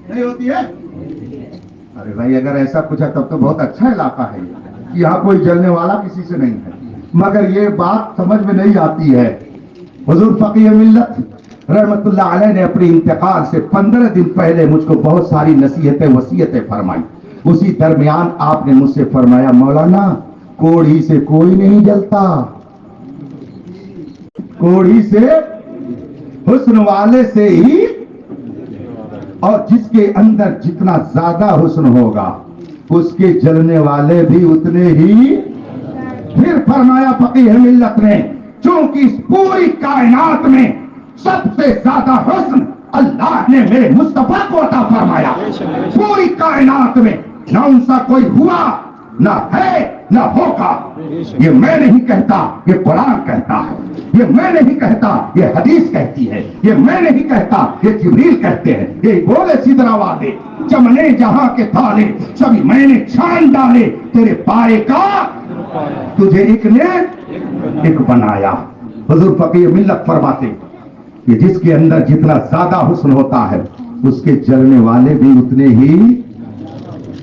نہیں ہوتی ہے؟ ارے بھائی اگر ایسا کچھ ہے تب تو بہت اچھا علاقہ ہے، یہاں کوئی جلنے والا کسی سے نہیں ہے، مگر یہ بات سمجھ میں نہیں آتی ہے۔ حضور فقیہ ملت رحمت اللہ علیہ نے اپنے انتقال سے 15 دن پہلے مجھ کو بہت ساری نصیحتیں وصیتیں فرمائی۔ اسی درمیان آپ نے مجھ سے فرمایا مولانا کوڑھی سے کوئی نہیں جلتا، کوڑھی سے حسن والے سے ہی، اور جس کے اندر جتنا زیادہ حسن ہوگا اس کے جلنے والے بھی اتنے ہی۔ پھر فرمایا فقیہ ملت نے چونکہ اس پوری کائنات میں سب سے زیادہ حسن اللہ نے میرے مصطفیٰ کو عطا فرمایا، پوری کائنات میں نہ ان سا کوئی ہوا نہ ہے نہ ہوگا۔ یہ میں نہیں کہتا، یہ قرآن کہتا ہے، یہ میں نہیں کہتا، یہ حدیث کہتی ہے، یہ میں نہیں کہتا، یہ جبریل کہتے ہیں۔ یہ بولے سدرا وعدے چمنے جہاں کے تالے سبھی میں نے چھان ڈالے، تیرے پائے کا تجھے ایک نے ایک بنایا۔ حضور فقیہ ملت فرماتے کہ جس کے اندر جتنا زیادہ حسن ہوتا ہے اس کے جلنے والے بھی اتنے ہی۔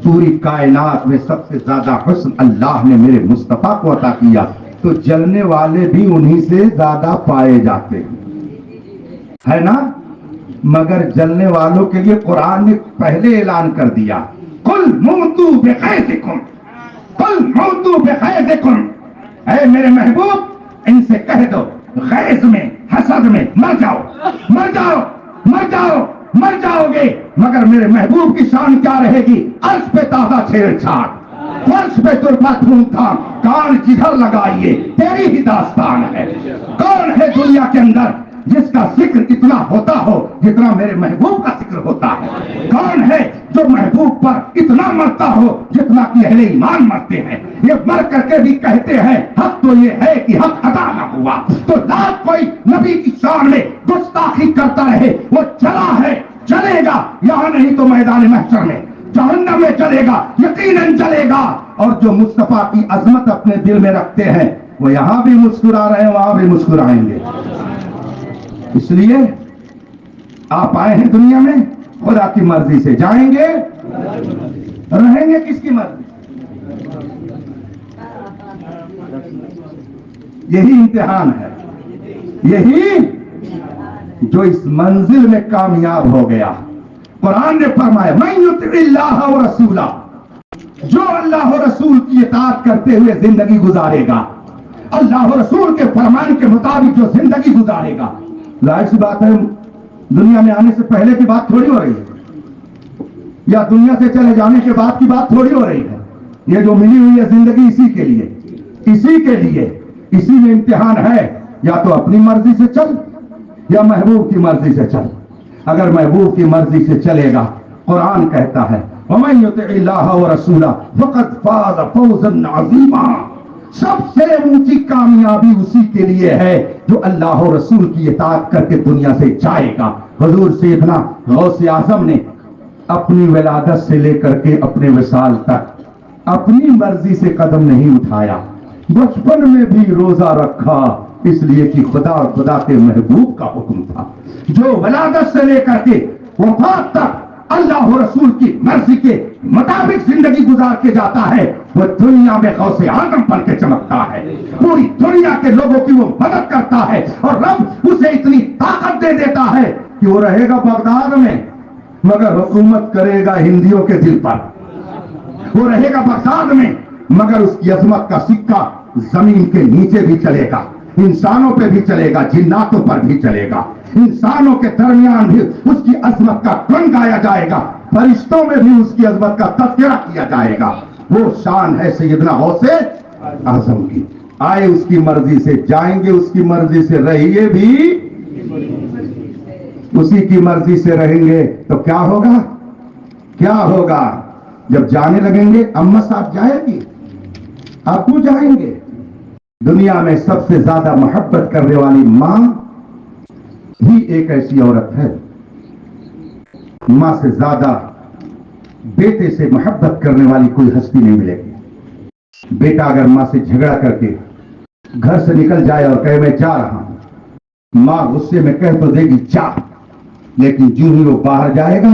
پوری کائنات میں سب سے زیادہ حسن اللہ نے میرے مصطفیٰ کو عطا کیا، تو جلنے والے بھی انہی سے زیادہ پائے جاتے ہیں، ہے نا؟ مگر جلنے والوں کے لیے قرآن نے پہلے اعلان کر دیا قل موتوا بغیظکم، قل موتوا بغیظکم، اے میرے محبوب ان سے کہہ دو غیظ میں حسد میں مر جاؤ، مر جاؤ، مر جاؤ، مر جاؤ گے۔ مگر میرے محبوب کی شان کیا رہے گی؟ عرش پہ تازہ چھیڑ چھاڑ، فرش پہ ترپا تھوم تھام، کان جدھر لگائیے تیری ہی داستان ہے۔ کون ہے دنیا کے اندر جس کا ذکر اتنا ہوتا ہو جتنا میرے محبوب کا ذکر ہوتا ہے؟ کون ہے جو محبوب پر اتنا مرتا ہو جتنا کہ اہل ایمان مرتے ہیں؟ یہ مر کر کے بھی کہتے ہیں حق تو یہ ہے کہ حق ادا نہ ہوا۔ تو لاکھ کوئی نبی کی شان میں گستاخی کرتا رہے، وہ چلا ہے، چلے گا، یہاں نہیں تو میدان محشر میں جہنم میں چلے گا، یقیناً چلے گا۔ اور جو مصطفیٰ کی عظمت اپنے دل میں رکھتے ہیں وہ یہاں بھی مسکرا رہے ہیں، وہاں بھی مسکرائیں گے۔ اس لیے آپ آئے ہیں دنیا میں خدا کی مرضی سے، جائیں گے رہیں گے کس کی مرضی؟ یہی امتحان ہے، یہی جو اس منزل میں کامیاب ہو گیا۔ قرآن نے فرمایا من یطع اللہ ورسولہ، جو اللہ و رسول کی اطاعت کرتے ہوئے زندگی گزارے گا، اللہ و رسول کے فرمان کے مطابق جو زندگی گزارے گا، ظاہر سی بات ہے دنیا میں آنے سے پہلے کی بات تھوڑی ہو رہی ہے، یا دنیا سے چلے جانے کے بعد کی بات تھوڑی ہو رہی ہے۔ یہ جو ملی ہوئی ہے زندگی اسی کے لیے، اسی کے لیے، اسی میں امتحان ہے، یا تو اپنی مرضی سے چل یا محبوب کی مرضی سے چل۔ اگر محبوب کی مرضی سے چلے گا، قرآن کہتا ہے وَمَن يُطِعِ اللَّهَ وَرَسُولَهُ فَقَدْ فَازَ فَوْزًا عَظِيمًا، سب سے اونچی کامیابی اسی کے لیے ہے جو اللہ و رسول کی اطاعت کر کے دنیا سے جائے گا۔ حضور سیدنا غوث اعظم نے اپنی ولادت سے لے کر کے اپنے وصال تک اپنی مرضی سے قدم نہیں اٹھایا، بچپن میں بھی روزہ رکھا، اس لیے کہ خدا کے محبوب کا حکم تھا۔ جو ولادت سے لے کر کے وفات تک اللہ و رسول کی مرضی کے مطابق زندگی گزار کے جاتا ہے، وہ دنیا میں غوث اعظم بن کے چمکتا ہے، پوری دنیا کے لوگوں کی وہ مدد کرتا ہے، اور رب اسے اتنی طاقت دے دیتا ہے کہ وہ رہے گا بغداد میں مگر حکومت کرے گا ہندیوں کے دل پر، وہ رہے گا بغداد میں مگر اس کی عظمت کا سکہ زمین کے نیچے بھی چلے گا، انسانوں پہ بھی چلے گا، جناتوں پر بھی چلے گا، انسانوں کے درمیان بھی اس کی عظمت کا گن گایا جائے گا، فرشتوں میں بھی اس کی عظمت کا تذکرہ کیا جائے گا۔ وہ شان ہے سیدنا غوث اعظم کی۔ آئے اس کی مرضی سے، جائیں گے اس کی مرضی سے، رہیے بھی اسی کی مرضی سے رہیں گے تو کیا ہوگا؟ کیا ہوگا؟ جب جانے لگیں گے، اما صاحب جائے گی، ابو جائیں گے۔ دنیا میں سب سے زیادہ محبت کرنے والی ماں بھی ایک ایسی عورت ہے، ماں سے زیادہ بیٹے سے محبت کرنے والی کوئی ہستی نہیں ملے گی۔ بیٹا اگر ماں سے جھگڑا کر کے گھر سے نکل جائے اور کہے میں جا رہا ہوں، ماں غصے میں کہہ تو دے گی جا، لیکن جو ہی وہ باہر جائے گا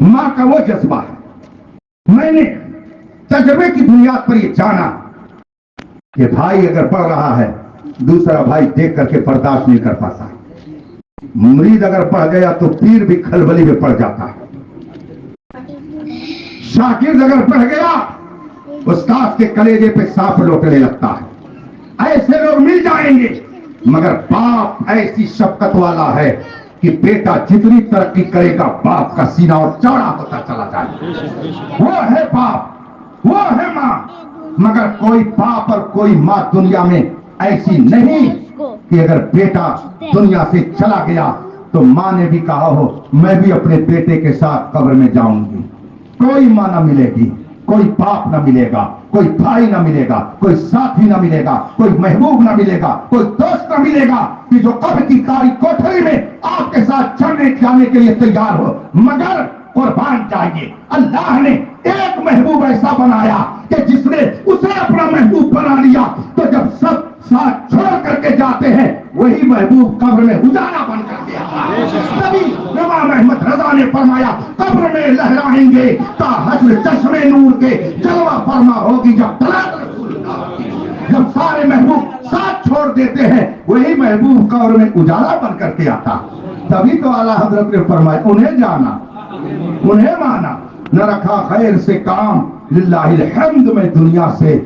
ماں کا وہ جذبہ ہے۔ میں نے تجربے کی بنیاد پر یہ جانا کہ بھائی اگر پڑھ رہا ہے دوسرا بھائی دیکھ کر کے برداشت نہیں کر پاتا، مرید اگر پڑھ گیا تو پیر بھی کھلبلی میں پڑ جاتا ہے، شاگرد اگر پڑھ گیا استاد کے کلیجے پہ سانپ لوٹنے لگتا ہے۔ ایسے لوگ مل جائیں گے، مگر باپ ایسی شفقت والا ہے کہ بیٹا جتنی ترقی کرے گا باپ کا سینہ اور چوڑا ہوتا چلا جائے۔ وہ ہے باپ، وہ ہے ماں، مگر کوئی باپ اور کوئی ماں دنیا میں ایسی نہیں کہ اگر بیٹا دنیا سے چلا گیا تو ماں نے بھی کہا ہو میں بھی اپنے بیٹے کے ساتھ قبر میں جاؤں گی۔ کوئی ماں نہ ملے گی، کوئی باپ نہ ملے گا، کوئی بھائی نہ ملے گا، کوئی ساتھی نہ ملے گا، کوئی محبوب نہ ملے گا، کوئی دوست نہ ملے گا کہ جو قبر کی کاری کوٹھری میں آپ کے ساتھ چڑھنے جانے کے لیے تیار ہو، مگر قربان جائیے اللہ نے ایک محبوب ایسا بنایا کہ جس نے اسے اپنا محبوب بنا لیا تو جب سب ساتھ چھوڑ کر کے جاتے ہیں وہی محبوب قبر میں اجالا بن کر کے آتا ہے۔ تبھی امام احمد رضا نے فرمایا قبر میں لہرائیں گے تا حشر چشمے نور کے جلوہ فرما ہوگی جب طلعت رسول اللہ ہوگی۔ جب سارے محبوب ساتھ چھوڑ دیتے ہیں وہی محبوب قبر میں اجالا بن کر کے آتا۔ تبھی تو اعلیٰ حضرت نے فرمایا انہیں جانا انہیں مانا، نہ رکھا خیر سے کام للہ الحمد میں دنیا سے۔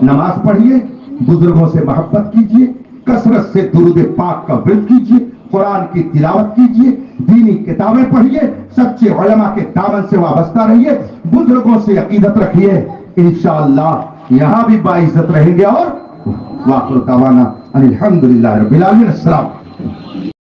نماز پڑھیے، بزرگوں سے محبت کیجیے، کثرت سے درود پاک کا ورد کیجیے، قرآن کی تلاوت کیجیے، دینی کتابیں پڑھیے، سچے علماء کے دامن سے وابستہ رہیے، بزرگوں سے عقیدت رکھیے، انشاءاللہ یہاں بھی باعزت رہیں گے۔ اور واخر دعوانا ان الحمدللہ رب العالمین۔ السلام۔